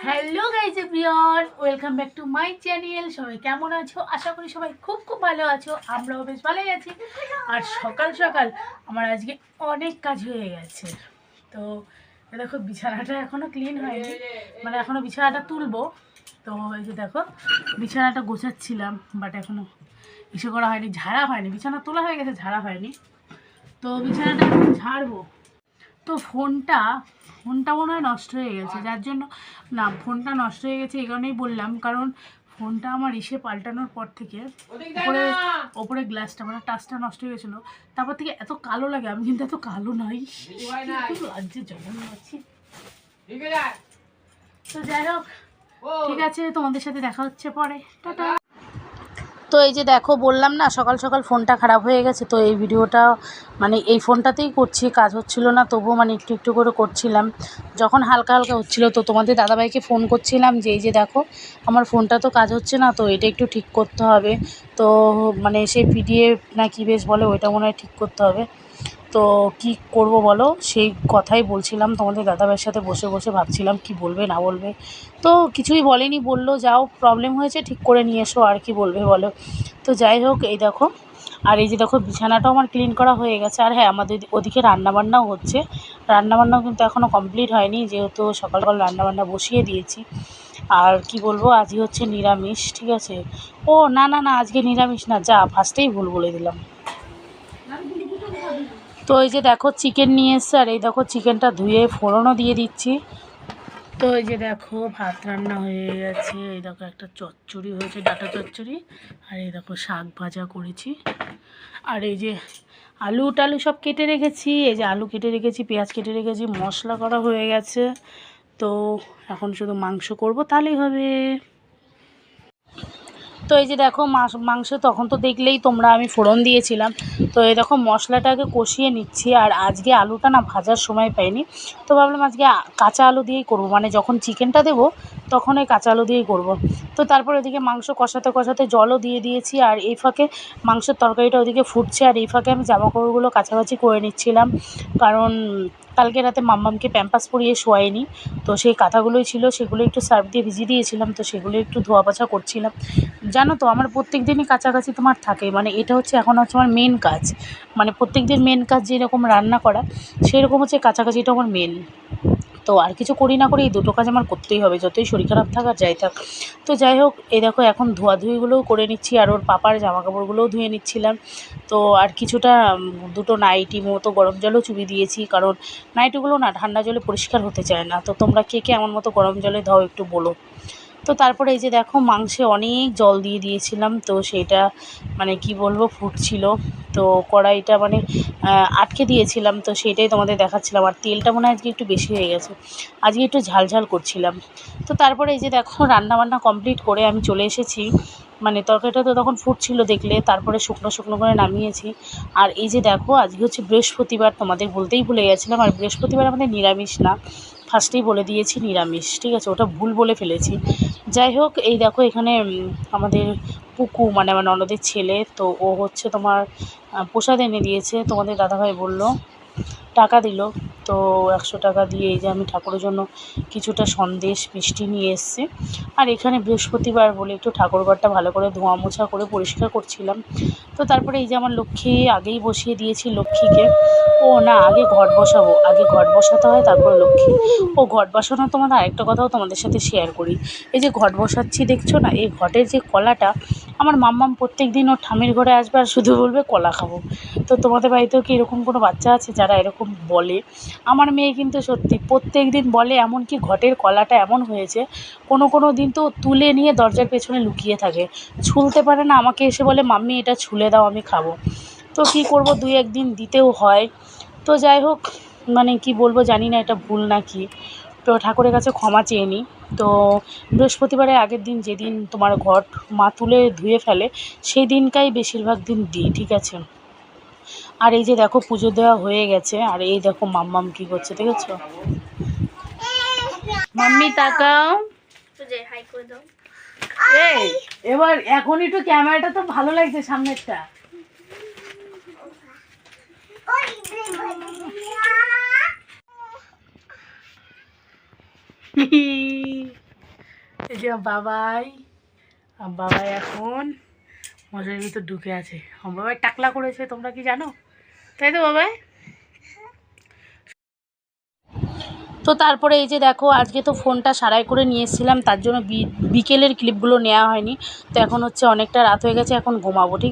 Hello guys everyone, welcome back to my channel. সবাই কেমন আছো? আশা করি সবাই খুব ভালো আছো। আমরাও বেশ ভালোই আছি। আর সকাল সকাল আমার আজকে অনেক কাজ হয়ে গেছে। তো দেখো, বিছানাটা এখনও ক্লিন হয়নি, মানে এখনও বিছানাটা তুলবো। তো এই যে দেখো, বিছানাটা গোছাচ্ছিলাম, বাট এখনও কিছু করা হয়নি, ঝাড়া হয়নি। বিছানা তোলা হয়ে গেছে, ঝাড়া হয়নি। তো বিছানাটা এখন ঝাড়বো। তো ফোনটা মনে হয় নষ্ট হয়ে গেছে, যার জন্য না, ফোনটা নষ্ট হয়ে গেছে এই কারণেই বললাম, কারণ ফোনটা আমার এসে পাল্টানোর পর থেকে ওপরে গ্লাসটা মানে টাচটা নষ্ট হয়ে গেছিলো। তারপর থেকে এত কালো লাগে, আমি কিন্তু এত কালো নই, লাগছে জঘন্য আছি। তো যাই হোক, ঠিক আছে, তোমাদের সাথে দেখা হচ্ছে পরে, টাটা। তো এই যে দেখো, বললাম না সকাল সকাল ফোনটা খারাপ হয়ে গেছে। তো এই ভিডিওটা মানে এই ফোনটাতেই করছি, কাজ হচ্ছিল না, তবুও মানে একটু একটু করে করছিলাম। যখন হালকা হালকা হচ্ছিলো, তো তোমাদের দাদাভাইকে ফোন করছিলাম যে এই যে দেখো, আমার ফোনটা তো কাজ হচ্ছে না, তো এটা একটু ঠিক করতে হবে। তো মানে সেই পিডিএফ না কি বেশ বলে, ওইটা মনে হয় ঠিক করতে হবে। তো কি করব বলো, সেই কথাই বলছিলাম তোমাদের দাদাভাইয়ের সাথে বসে বসে ভাবছিলাম কি বলবে না বলবে। তো কিছুই বলেনি, বললো যাও প্রবলেম হয়েছে ঠিক করে নিয়ে এসো, আর কি বলবে বলো। তো যাই হোক, এই দেখো, আর এই যে দেখো, বিছানাটাও আমার ক্লিন করা হয়ে গেছে। আর হ্যাঁ, আমাদের ওদিকে রান্নাবান্নাও হচ্ছে। রান্নাবান্নাও কিন্তু এখনও কমপ্লিট হয়নি, যেহেতু সকালবেলা রান্নাবান্না বসিয়ে দিয়েছি। আর কি বলবো, আজকে হচ্ছে নিরামিষ, ঠিক আছে। ও না না না, আজকে নিরামিষ না, যা ফার্স্টেই ভুল বলে দিলাম। তো এই যে দেখো, চিকেন নিয়ে এসছে, আর এই দেখো চিকেনটা ধুয়ে ফোড়নও দিয়ে দিচ্ছি। তো এই যে দেখো, ভাত রান্না হয়ে গেছে। এই দেখো, একটা চচ্চড়ি হয়েছে, ডাঁটা চচ্চড়ি। আর এই দেখো, শাক ভাজা করেছি। আর এই যে আলু টালু সব কেটে রেখেছি, এই যে আলু কেটে রেখেছি, পেঁয়াজ কেটে রেখেছি, মশলা করা হয়ে গেছে। তো এখন শুধু মাংস করব, তাহলেই হবে। তো এই যে দেখো, মাংস তখন তো দেখলেই তোমরা, আমি ফোড়ন দিয়েছিলাম। তো এই দেখো, মশলাটাকে কষিয়ে নিচ্ছি। আর আজকে আলুটা না ভাজার সময় পাইনি, তো ভাবলাম আজকে কাঁচা আলু দিয়েই করব, মানে যখন চিকেনটা দেবো তখন ওই কাঁচা আলু দিয়েই করব। তো তারপর ওইদিকে মাংস কষাতে কষাতে জলও দিয়ে দিয়েছি। আর এই ফাঁকে মাংসের তরকারিটা ওইদিকে ফুটছে, আর এই ফাঁকে আমি জামাকাপড়গুলো কাছাকাছি করে নিচ্ছিলাম, কারণ কালকে রাতে মাম্মামকে প্যাম্পাস পরিয়ে শোয়াইনি। তো সেই কাঁথাগুলোই ছিল, সেগুলো একটু সার্ফ দিয়ে ভিজিয়ে দিয়েছিলাম, তো সেগুলো একটু ধোয়া পোছা করছিলাম। জানো তো, আমার প্রত্যেক দিনই কাছাকাছি তোমার থাকে, মানে এটা হচ্ছে এখন হচ্ছে আমার মেন কাজ। মানে প্রত্যেক দিন মেন কাজ যেরকম রান্না করা, সেরকম হচ্ছে কাছাকাছিটা আমার মেন। তো আর কিছু করি না করি, এই দুটো কাজ আমার করতেই হবে, যতই শরীর খারাপ থাক আর যাই থাক। তো যাই হোক, এই দেখো, এখন ধোয়াধুয়িগুলোও করে নিচ্ছি, আর ওর পাপার জামাকাপড়গুলোও ধুয়ে নিচ্ছিলাম। তো আর কিছুটা দুটো নাইটি মতো গরম জলও চুবিয়ে দিয়েছি, কারণ নাইটিগুলো না ঠান্ডা জলে পরিষ্কার হতে চায় না। তো তোমরা কে কে আমার মতো গরম জলে ধাও একটু বলো। তো তারপরে এই যে দেখো, মাংসে অনেক জল দিয়ে দিয়েছিলাম, তো সেটা মানে কি বলবো, ফুটছিল। তো কড়াইটা মানে আটকে দিয়েছিলাম, তো সেটাই তোমাদের দেখাচ্ছিলাম। আর তেলটা মনে হয় আজকে একটু বেশি হয়ে গেছে, আজকে একটু ঝাল করছিলাম। তো তারপরে এই যে দেখো, রান্নাবান্না কমপ্লিট করে আমি চলে এসেছি, মানে তরকারিটা তো তখন ফুটছিল দেখলে, তারপরে শুকনো শুকনো করে নামিয়েছি। আর এই যে দেখো, আজকে হচ্ছে বৃহস্পতিবার, তোমাদের বলতেই ভুলে গেছিলাম। আর বৃহস্পতিবার আমাদের নিরামিষ না, ফার্স্টেই বলে দিয়েছি নিরামিষ, ঠিক আছে, ওটা ভুল বলে ফেলেছি। যাই হোক, এই দেখো, এখানে আমাদের পুকু মানে আমার ননদের ছেলে, তো ও হচ্ছে তোমার প্রসাদ এনে দিয়েছে। তোমাদের দাদাভাই বলল, টাকা দিল। তো 100 টাকা দিয়ে এই যে আমি ঠাকুরের জন্য কিছুটা সন্দেশ মিষ্টি নিয়ে এসেছি। আর এখানে বৃহস্পতিবার বলে একটু ঠাকুরঘরটা ভালো করে ধোয়া মোছা করে পরিষ্কার করছিলাম। তো তারপরে এই যে আমার লক্ষ্মী আগেই বসিয়ে দিয়েছি, লক্ষ্মীকে। ও না, আগে ঘট বসাবো, আগে ঘট বসাতে হয়, তারপরে লক্ষ্মী। ও ঘট বসানো, তোমাদের আরেকটা কথাও তোমাদের সাথে শেয়ার করি। এই যে ঘট বসাচ্ছি দেখছো না, এই ঘটের যে কলাটা, আমার মাম্মাম প্রত্যেক দিন ওর ঠামির ঘরে আসবে আর শুধু বলবে কলা খাবো। তো তোমাদের বাড়িতেও কি এরকম কোনো বাচ্চা আছে যারা এরকম বলে? আমার মেয়ে কিন্তু সত্যি প্রত্যেক দিন বলে, এমনকি ঘটের কলাটা এমন হয়েছে, কোনো দিন তো তুলে নিয়ে দরজার পেছনে লুকিয়ে থাকে, ছুলতে পারে না, আমাকে এসে বলে মাম্মি এটা ছুলে দাও, আমি খাবো। তো কী করব, 2-1 দিন দিতেও হয়। তো যাই হোক, মানে কি বলবো জানি না এটা ভুল না কি। তো ঠাকুরের কাছে ক্ষমা চেয়ে নিই। তো বৃহস্পতিবারের আগের দিন, যেদিন তোমার ঘট মা তুলে ধুয়ে ফেলে, সেই দিনটাই বেশিরভাগ দিন দিই, ঠিক আছে। আর এই যে দেখো, পুজো দেওয়া হয়ে গেছে। আর এই দেখো মাম্মাম কি করছে দেখেছো? মাম্মি তাকাও, এই এবার এখন একটু ক্যামেরাটা তো ভালো লাগছে সামনেরটা। এই যে বাবাই বাবাই এখন মশারির ভিতর ঢুকে আছে। বাবাই টাকলা করেছে, তোমরা কি জানো? তাই তো বাবাই? তো তারপরে এই যে দেখো, আজকে তো ফোনটা সারাই করে নিয়ে এসেছিলাম, তার জন্য বিকেলের ক্লিপগুলো নেওয়া হয়নি। তো এখন হচ্ছে অনেকটা রাত হয়ে গেছে, এখন ঘুমাবো, ঠিক আছে।